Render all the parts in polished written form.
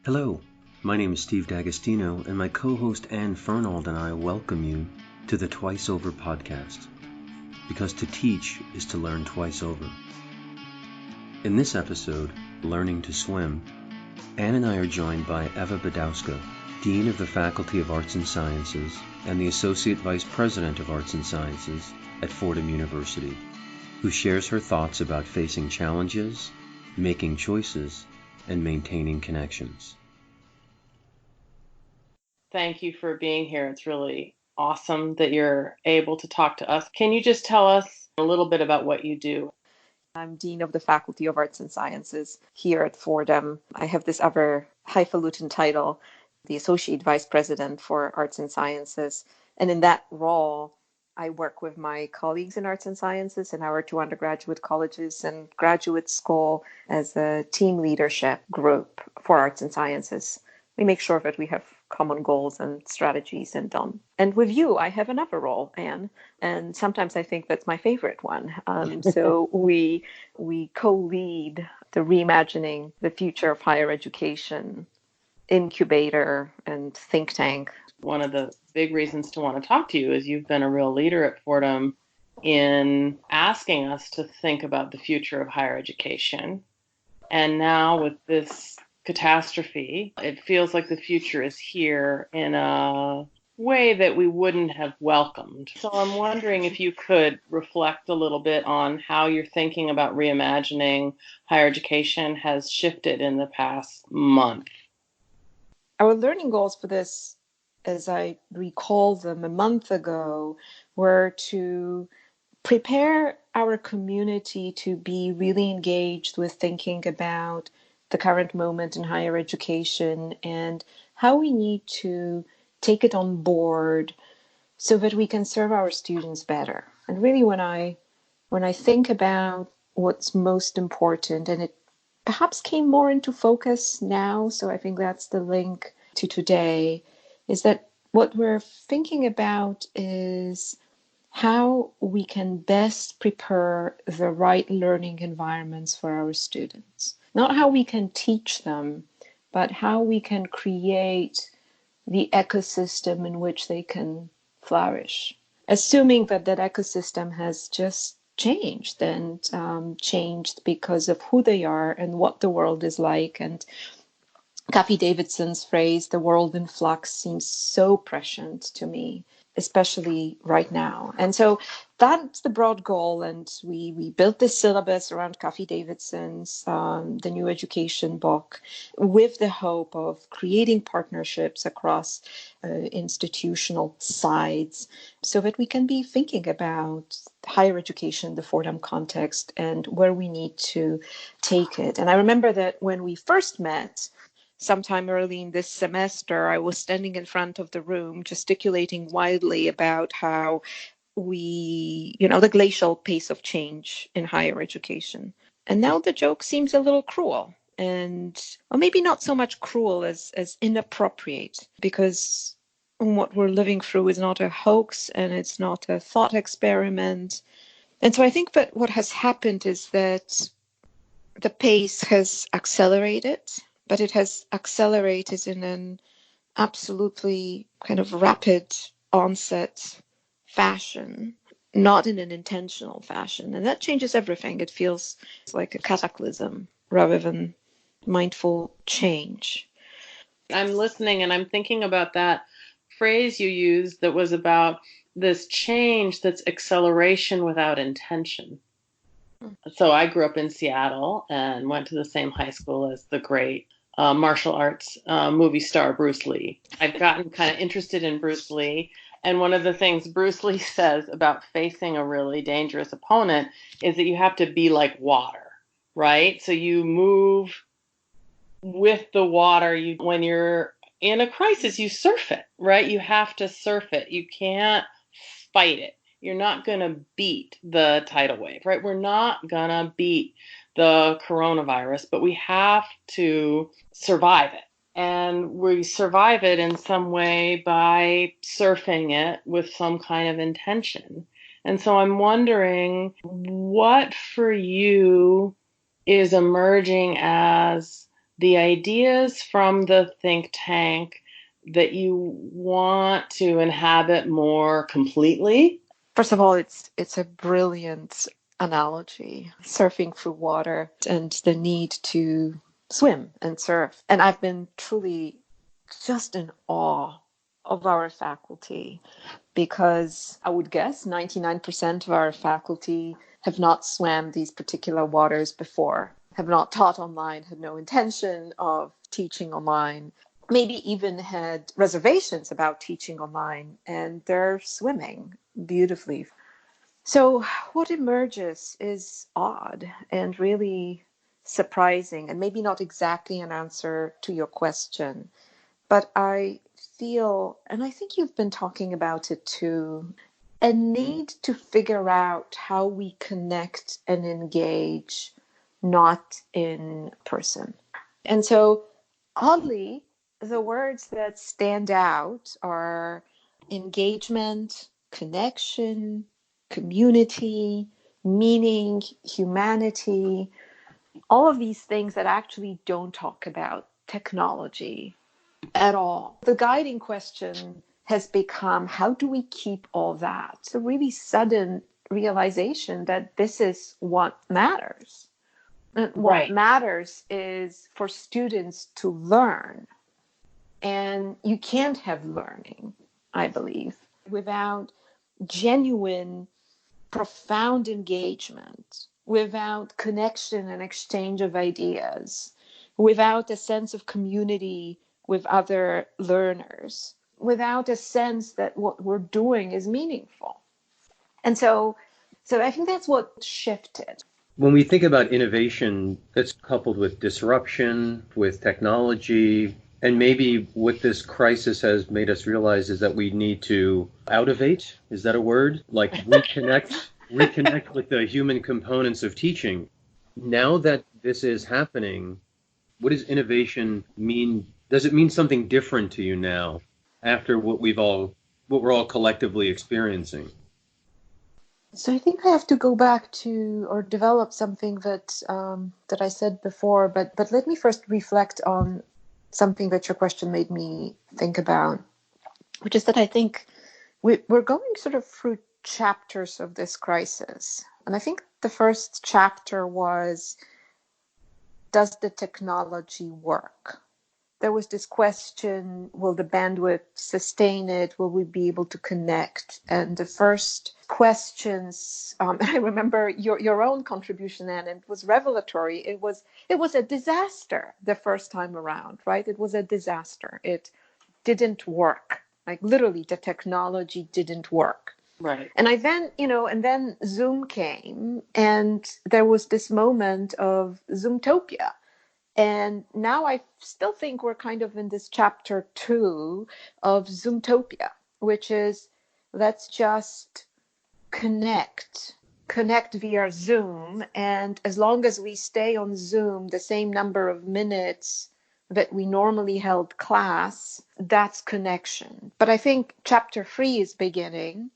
Hello, my name is Steve D'Agostino, and my co-host Anne Fernald and I welcome you to the Twice Over podcast, because to teach is to learn twice over. In this episode, Learning to Swim, Anne and I are joined by Eva Badowska, Dean of the Faculty of Arts and Sciences and the Associate Vice President of Arts and Sciences at Fordham University, who shares her thoughts about facing challenges, making choices, and maintaining connections. Thank you for being here. It's really awesome that you're able to talk to us. Can you just tell us a little bit about what you do? I'm Dean of the Faculty of Arts and Sciences here at Fordham. I have this other highfalutin title, the Associate Vice President for Arts and Sciences. And in that role, I work with my colleagues in Arts and Sciences in our two undergraduate colleges and graduate school as a team leadership group for Arts and Sciences. We make sure that we have common goals and strategies and with you, I have another role, Anne, and sometimes I think that's my favorite one. So we co-lead the Reimagining the Future of Higher Education incubator and think tank. One of the big reasons to want to talk to you is you've been a real leader at Fordham in asking us to think about the future of higher education. And now with this catastrophe, it feels like the future is here in a way that we wouldn't have welcomed. So I'm wondering if you could reflect a little bit on how your thinking about reimagining higher education has shifted in the past month. Our learning goals for this, as I recall them a month ago, were to prepare our community to be really engaged with thinking about the current moment in higher education and how we need to take it on board so that we can serve our students better. And really, when I think about what's most important, and it perhaps came more into focus now, so I think that's the link to today, is that what we're thinking about is how we can best prepare the right learning environments for our students. Not how we can teach them, but how we can create the ecosystem in which they can flourish. Assuming that that ecosystem has just changed and changed because of who they are and what the world is like. And Kathy Davidson's phrase, the world in flux, seems so prescient to me, especially right now. And so that's the broad goal. And we built this syllabus around Kathy Davidson's, the New Education book, with the hope of creating partnerships across institutional sides so that we can be thinking about higher education, the Fordham context, and where we need to take it. And I remember that when we first met, sometime early in this semester, I was standing in front of the room gesticulating wildly about how the glacial pace of change in higher education. And now the joke seems a little cruel or maybe not so much cruel as inappropriate, because what we're living through is not a hoax and it's not a thought experiment. And so I think that what has happened is that the pace has accelerated, but it has accelerated in an absolutely kind of rapid onset fashion, not in an intentional fashion. And that changes everything. It feels like a cataclysm rather than mindful change. I'm listening and I'm thinking about that phrase you used that was about this change that's acceleration without intention. So I grew up in Seattle and went to the same high school as the great martial arts movie star Bruce Lee. I've gotten kind of interested in Bruce Lee. And one of the things Bruce Lee says about facing a really dangerous opponent is that you have to be like water, right? So you move with the water. When you're in a crisis, you surf it, right? You have to surf it. You can't fight it. You're not going to beat the tidal wave, right? We're not going to beat the coronavirus, but we have to survive it. And we survive it in some way by surfing it with some kind of intention. And so I'm wondering what for you is emerging as the ideas from the think tank that you want to inhabit more completely? First of all, it's a brilliant analogy, surfing through water and the need to swim and surf. And I've been truly just in awe of our faculty, because I would guess 99% of our faculty have not swam these particular waters before, have not taught online, had no intention of teaching online, maybe even had reservations about teaching online, and they're swimming beautifully. So what emerges is odd and really surprising, and maybe not exactly an answer to your question. But I feel, and I think you've been talking about it too, a need to figure out how we connect and engage not in person. And so, oddly, the words that stand out are engagement, connection, community, meaning, humanity, all of these things that actually don't talk about technology at all. The guiding question has become, how do we keep all that? It's a really sudden realization that this is what matters. And what matters is for students to learn. And you can't have learning, I believe, without genuine, profound engagement, without connection and exchange of ideas, without a sense of community with other learners, without a sense that what we're doing is meaningful. And so I think that's what shifted. When we think about innovation that's coupled with disruption, with technology, and maybe what this crisis has made us realize is that we need to outivate. Is that a word? Like reconnect with the human components of teaching. Now that this is happening, what does innovation mean? Does it mean something different to you now after what we're all collectively experiencing? So I think I have to go back to or develop something that that I said before, but let me first reflect on something that your question made me think about, which is that I think we're going sort of through chapters of this crisis. And I think the first chapter was, does the technology work? There was this question, will the bandwidth sustain it? Will we be able to connect? And the first questions, I remember your own contribution, Anne, and it was revelatory. It was a disaster the first time around, right? It was a disaster. It didn't work. Like literally the technology didn't work. Right. And and then Zoom came, and there was this moment of Zoomtopia. And now I still think we're kind of in this chapter 2 of Zoomtopia, which is, let's just connect via Zoom. And as long as we stay on Zoom the same number of minutes that we normally held class, that's connection. But I think chapter 3 is beginning,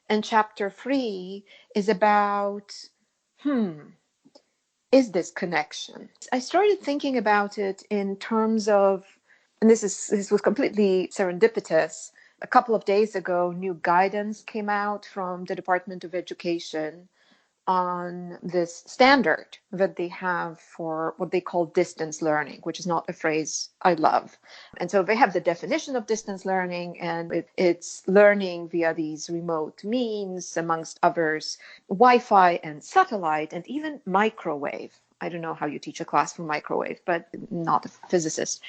and chapter 3 is about, is this connection? I started thinking about it in terms of, and this was completely serendipitous. A couple of days ago, new guidance came out from the Department of Education on this standard that they have for what they call distance learning, which is not a phrase I love. And so they have the definition of distance learning, and it's learning via these remote means, amongst others, Wi-Fi and satellite and even microwave. I don't know how you teach a class for microwave, but not a physicist.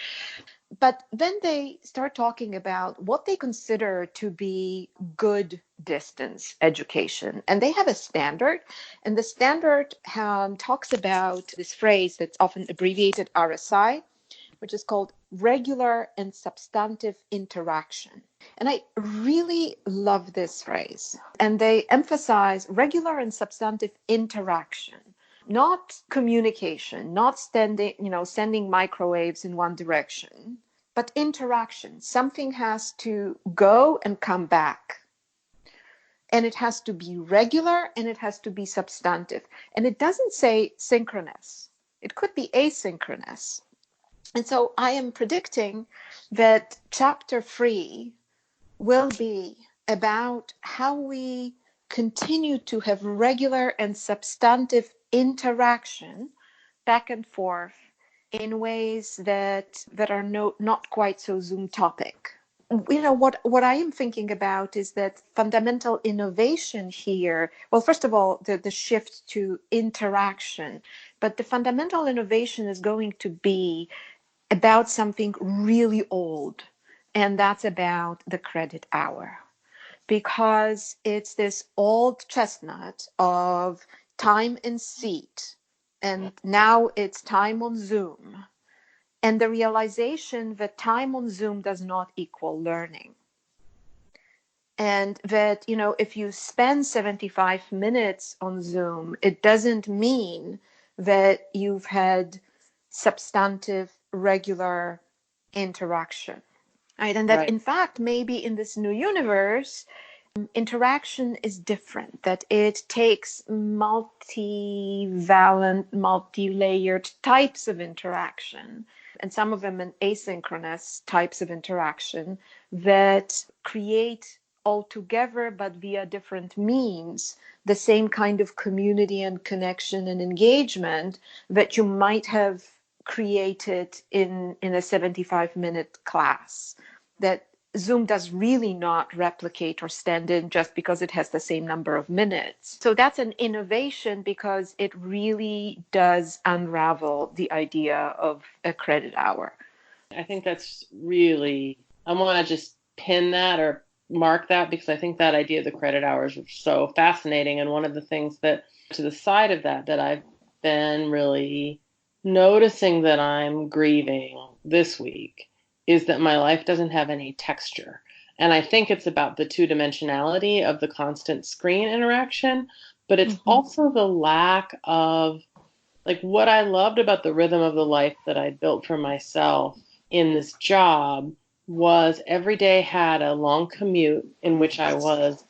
But then they start talking about what they consider to be good distance education. And they have a standard. And the standard talks about this phrase that's often abbreviated RSI, which is called regular and substantive interaction. And I really love this phrase. And they emphasize regular and substantive interaction. Not communication, not sending microwaves in one direction, but interaction. Something has to go and come back. And it has to be regular and it has to be substantive. And it doesn't say synchronous. It could be asynchronous. And so I am predicting that chapter 3 will be about how we continue to have regular and substantive interaction back and forth in ways that are not quite so Zoom topic. What I am thinking about is that fundamental innovation here, well, first of all, the shift to interaction, but the fundamental innovation is going to be about something really old, and that's about the credit hour, because it's this old chestnut of time and seat, and now it's time on Zoom, and the realization that time on Zoom does not equal learning. And that, if you spend 75 minutes on Zoom, it doesn't mean that you've had substantive, regular interaction, right? And that, Right. in fact, maybe in this new universe, interaction is different, that it takes multivalent, multi-layered types of interaction, and some of them an asynchronous types of interaction that create altogether, but via different means, the same kind of community and connection and engagement that you might have created in a 75-minute class, that Zoom does really not replicate or stand in just because it has the same number of minutes. So that's an innovation, because it really does unravel the idea of a credit hour. I think that's really, I want to just pin that or mark that, because I think that idea of the credit hours is so fascinating. And one of the things that, to the side of that I've been really noticing that I'm grieving this week is that my life doesn't have any texture. And I think it's about the two-dimensionality of the constant screen interaction, but it's also the lack of, like, what I loved about the rhythm of the life that I built for myself in this job was every day had a long commute in which I was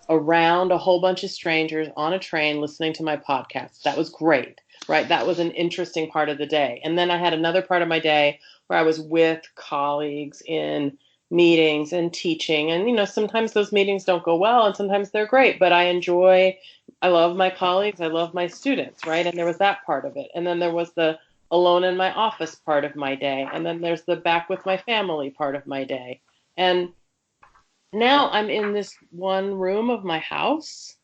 around a whole bunch of strangers on a train listening to my podcast. That was great, right? That was an interesting part of the day. And then I had another part of my day where I was with colleagues in meetings and teaching. And, sometimes those meetings don't go well and sometimes they're great, but I love my colleagues. I love my students, right? And there was that part of it. And then there was the alone in my office part of my day. And then there's the back with my family part of my day. And now I'm in this one room of my house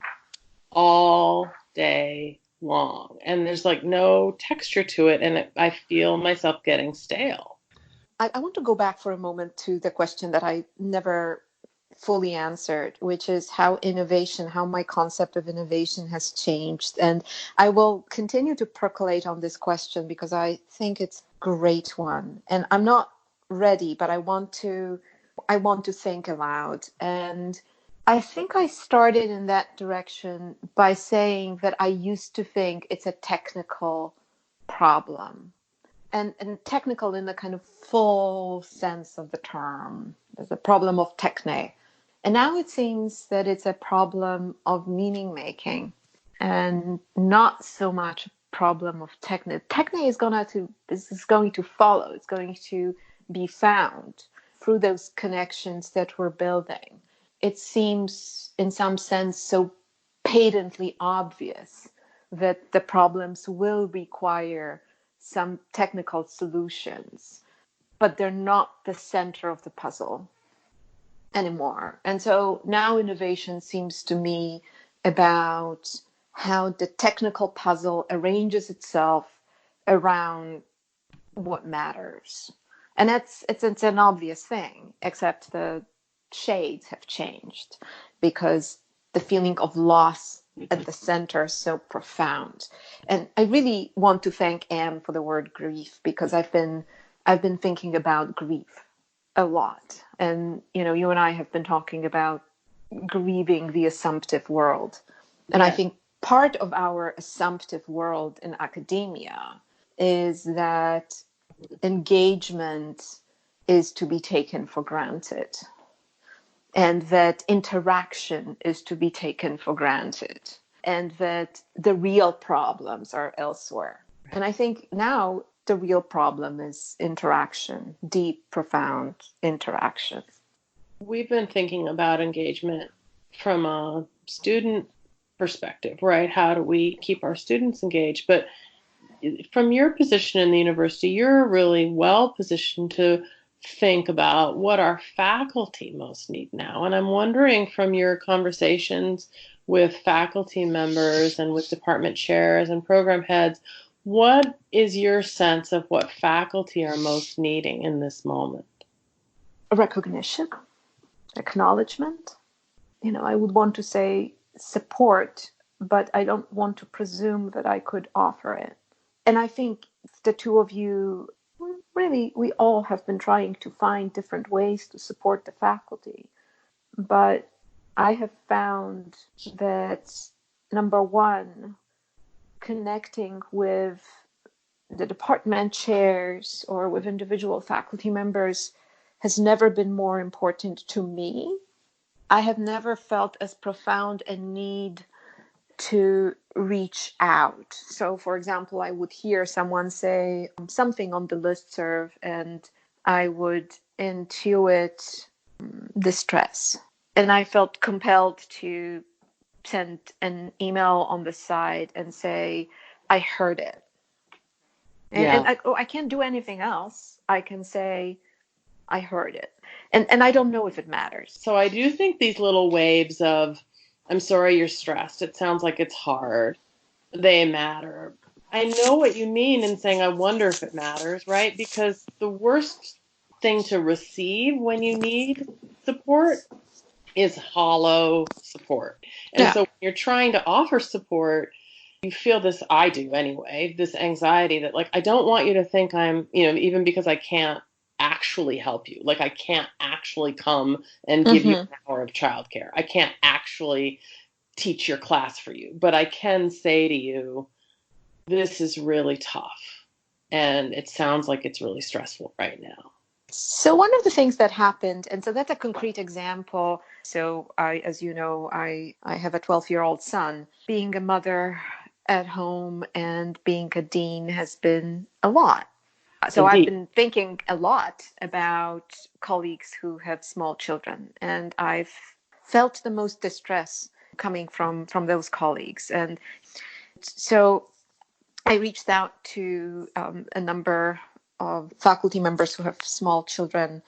all day long, and there's like no texture to it, and I feel myself getting stale. I want to go back for a moment to the question that I never fully answered, which is how my concept of innovation has changed. And I will continue to percolate on this question because I think it's a great one. And I'm not ready, but I want to think aloud. And I think I started in that direction by saying that I used to think it's a technical problem. And technical in the kind of full sense of the term. There's a problem of techne. And now it seems that it's a problem of meaning making and not so much a problem of techne. Techne is going to follow. It's going to be found through those connections that we're building. It seems in some sense so patently obvious that the problems will require some technical solutions, but they're not the center of the puzzle anymore. And so now innovation seems to me about how the technical puzzle arranges itself around what matters. And it's an obvious thing, except the shades have changed because the feeling of loss at the center is so profound. And I really want to thank Anne for the word grief, because I've been thinking about grief a lot. And you and I have been talking about grieving the assumptive world. And I think part of our assumptive world in academia is that engagement is to be taken for granted, and that interaction is to be taken for granted, and that the real problems are elsewhere. And I think now the real problem is interaction, deep, profound interaction. We've been thinking about engagement from a student perspective, right? How do we keep our students engaged? But from your position in the university, you're really well positioned to think about what our faculty most need now. And I'm wondering, from your conversations with faculty members and with department chairs and program heads, what is your sense of what faculty are most needing in this moment? Recognition, acknowledgement. I would want to say support, but I don't want to presume that I could offer it. And I think the two of you, really, we all have been trying to find different ways to support the faculty. But I have found that, number one, connecting with the department chairs or with individual faculty members has never been more important to me. I have never felt as profound a need to reach out. So, for example, I would hear someone say something on the listserv and I would intuit distress. And I felt compelled to send an email on the side and say, I heard it. And I can't do anything else. I can say, I heard it. And I don't know if it matters. So I do think these little waves of, I'm sorry you're stressed, it sounds like it's hard, they matter. I know what you mean in saying, I wonder if it matters, right? Because the worst thing to receive when you need support is hollow support. And so when you're trying to offer support, you feel this, I do anyway, this anxiety that, like, I don't want you to think I'm, even because I can't actually help you. Like, I can't actually come and give you an hour of childcare. I can't actually teach your class for you. But I can say to you, this is really tough. And it sounds like it's really stressful right now. So one of the things that happened, and so that's a concrete example. So as you know, I have a 12-year-old son. Being a mother at home and being a dean has been a lot. So Indeed. I've been thinking a lot about colleagues who have small children, and I've felt the most distress coming from those colleagues. And so I reached out to a number of faculty members who have small children,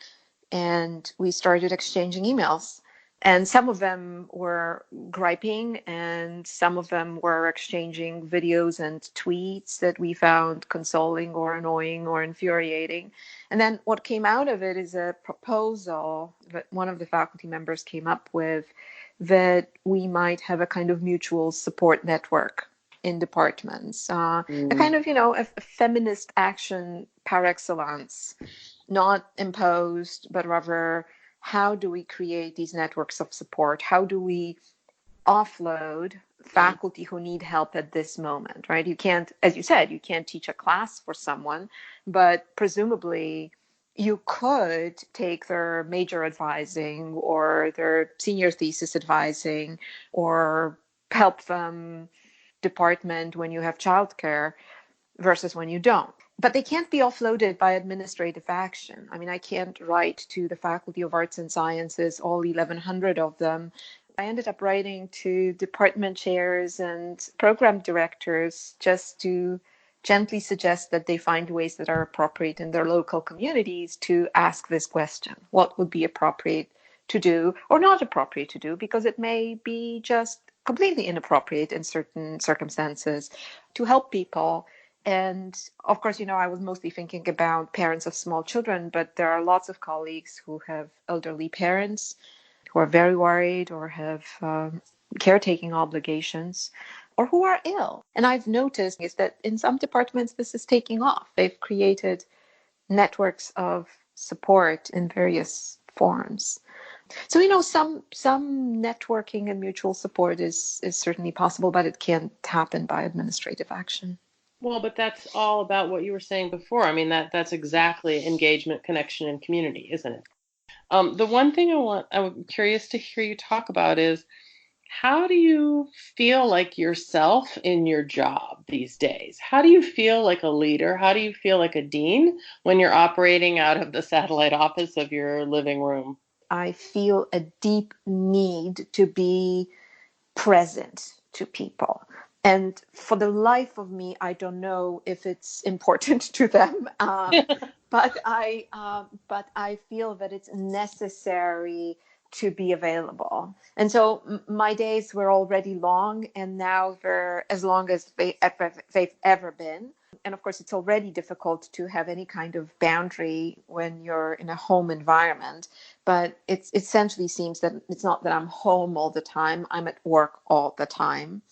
and we started exchanging emails. And some of them were griping, and some of them were exchanging videos and tweets that we found consoling or annoying or infuriating. And then what came out of it is a proposal that one of the faculty members came up with, that we might have a kind of mutual support network in departments, a kind of, a feminist action par excellence, not imposed, but rather, how do we create these networks of support? How do we offload faculty who need help at this moment, right? You can't, as you said, you can't teach a class for someone, but presumably you could take their major advising or their senior thesis advising or help them department when you have childcare versus when you don't. But they can't be offloaded by administrative action. I mean, I can't write to the Faculty of Arts and Sciences, all 1,100 of them. I ended up writing to department chairs and program directors just to gently suggest that they find ways that are appropriate in their local communities to ask this question. What would be appropriate to do or not appropriate to do? Because it may be just completely inappropriate in certain circumstances to help people. And of course, I was mostly thinking about parents of small children, but there are lots of colleagues who have elderly parents who are very worried or have caretaking obligations or who are ill. And I've noticed is that in some departments, this is taking off. They've created networks of support in various forms. So, some networking and mutual support is certainly possible, but it can't happen by administrative action. Well, but that's all about what you were saying before. I mean, that's exactly engagement, connection, and community, isn't it? The one thing I'm curious to hear you talk about is How do you feel like yourself in your job these days? How do you feel like a leader? How do you feel like a dean when you're operating out of the satellite office of your living room? I feel a deep need to be present to people. And for the life of me, I don't know if it's important to them, but I feel that it's necessary to be available. And so my days were already long, and now they're as long as they've ever been. And of course, it's already difficult to have any kind of boundary when you're in a home environment. But it essentially seems that it's not that I'm home all the time, I'm at work all the time.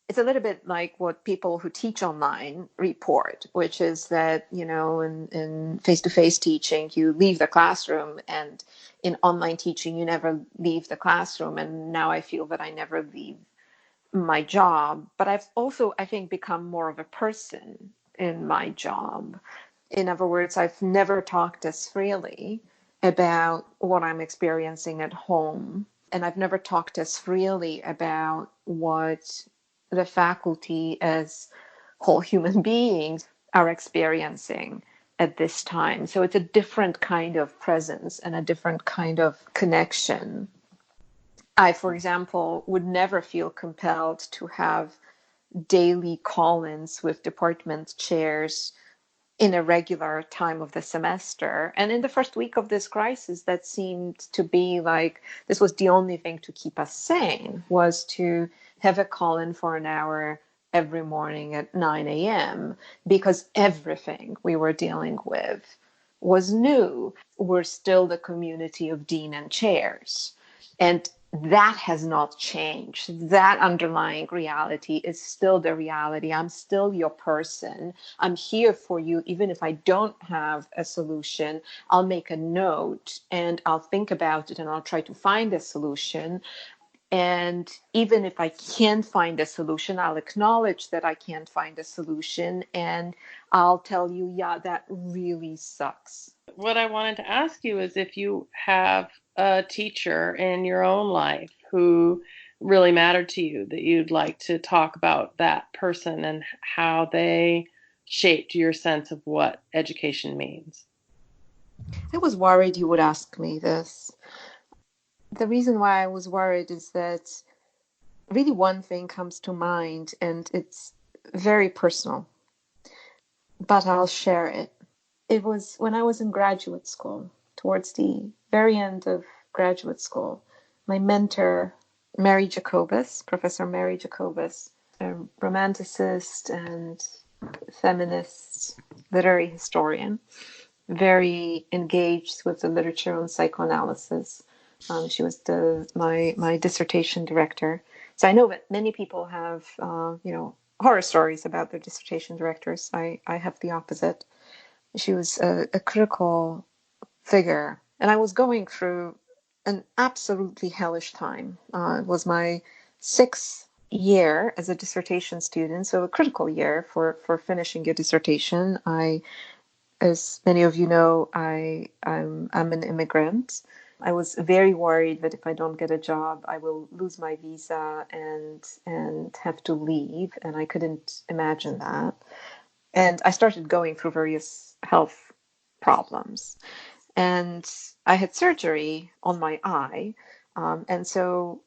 It's a little bit like what people who teach online report, which is that, in face-to-face teaching, you leave the classroom, and in online teaching, you never leave the classroom. And now I feel that I never leave my job, but I've also, I think, become more of a person in my job. In other words, I've never talked as freely about what I'm experiencing at home, and I've never talked as freely about what the faculty as whole human beings are experiencing at this time. So it's a different kind of presence and a different kind of connection. I, for example, would never feel compelled to have daily call-ins with department chairs in a regular time of the semester. And in the first week of this crisis, that seemed to be like this was the only thing to keep us sane, was to have a call-in for an hour every morning at 9 a.m. because everything we were dealing with was new. We're still the community of dean and chairs. And that has not changed. That underlying reality is still the reality. I'm still your person. I'm here for you. Even if I don't have a solution, I'll make a note and I'll think about it and I'll try to find a solution. And even if I can't find a solution, I'll acknowledge that I can't find a solution, and I'll tell you, yeah, that really sucks. What I wanted to ask you is if you have a teacher in your own life who really mattered to you, that you'd like to talk about that person and how they shaped your sense of what education means. I was worried you would ask me this. The reason why I was worried is that really one thing comes to mind, and it's very personal, but I'll share it. It was when I was in graduate school, towards the very end of graduate school. My mentor, Mary Jacobus, Professor Mary Jacobus, a romanticist and feminist literary historian, very engaged with the literature on psychoanalysis. She was my dissertation director. So I know that many people have, horror stories about their dissertation directors. I have the opposite. She was a critical figure, and I was going through an absolutely hellish time. It was my sixth year as a dissertation student, so a critical year for finishing a dissertation. As many of you know, I'm an immigrant. I was very worried that if I don't get a job, I will lose my visa and have to leave, and I couldn't imagine that. And I started going through various health problems. And I had surgery on my eye. And so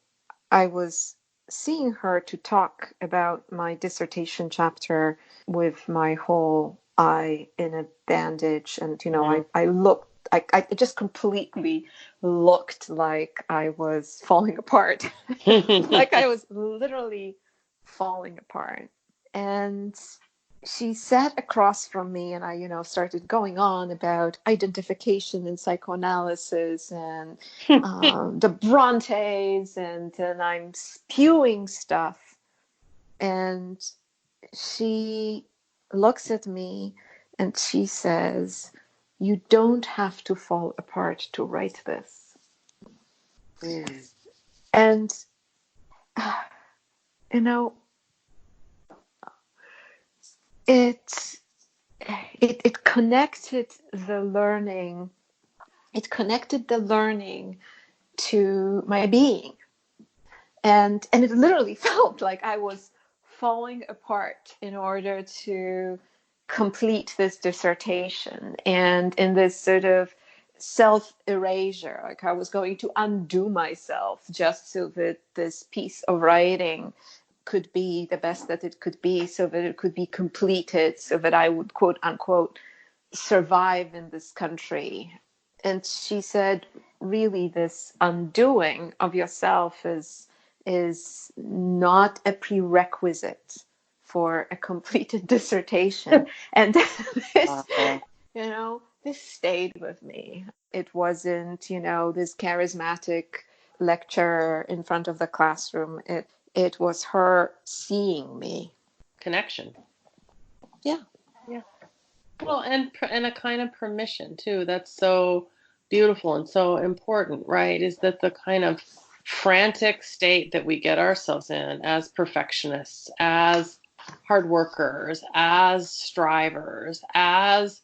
I was seeing her to talk about my dissertation chapter with my whole eye in a bandage. And, I looked, I just completely looked like I was falling apart, like I was literally falling apart. And she sat across from me, and I, started going on about identification and psychoanalysis and the Brontes, and I'm spewing stuff. And she looks at me and she says, "You don't have to fall apart to write this." Mm. And, you know, it it connected the learning. It connected the learning to my being. And it literally felt like I was falling apart in order to complete this dissertation, and in this sort of self-erasure, like I was going to undo myself just so that this piece of writing could be the best that it could be, so that it could be completed, so that I would, quote unquote, survive in this country. And she said, really, this undoing of yourself is not a prerequisite for a completed dissertation. And this, this stayed with me. It wasn't, this charismatic lecture in front of the classroom. It was her seeing me. Connection. Yeah. Yeah. Well, and a kind of permission too. That's so beautiful and so important, right? Is that the kind of frantic state that we get ourselves in as perfectionists, as hard workers, as strivers, as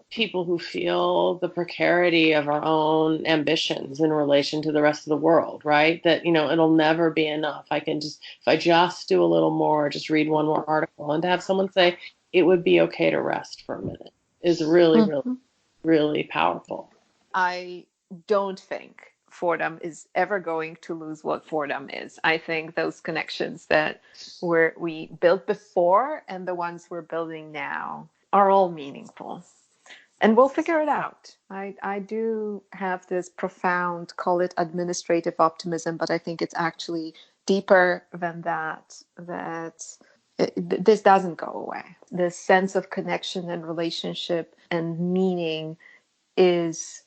people who feel the precarity of our own ambitions in relation to the rest of the world, right? That, it'll never be enough. If I just do a little more, just read one more article, and to have someone say it would be okay to rest for a minute is really, really, really powerful. I don't think Fordham is ever going to lose what Fordham is. I think those connections that we built before and the ones we're building now are all meaningful. And we'll figure it out. I do have this profound, call it administrative optimism, but I think it's actually deeper than that, this doesn't go away. This sense of connection and relationship and meaning is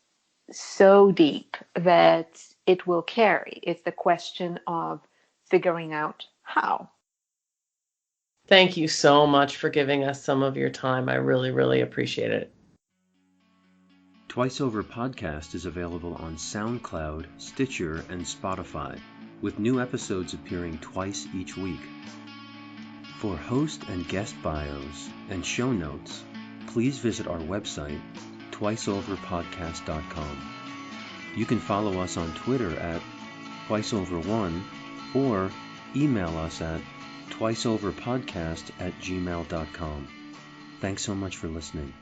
so deep that it will carry. It's the question of figuring out how. Thank you so much for giving us some of your time. I really, really appreciate it. Twice Over Podcast is available on SoundCloud, Stitcher, and Spotify, with new episodes appearing twice each week. For host and guest bios and show notes, please visit our website, twiceoverpodcast.com. You can follow us on Twitter at twiceover1 or email us at twiceoverpodcast@gmail.com. Thanks so much for listening.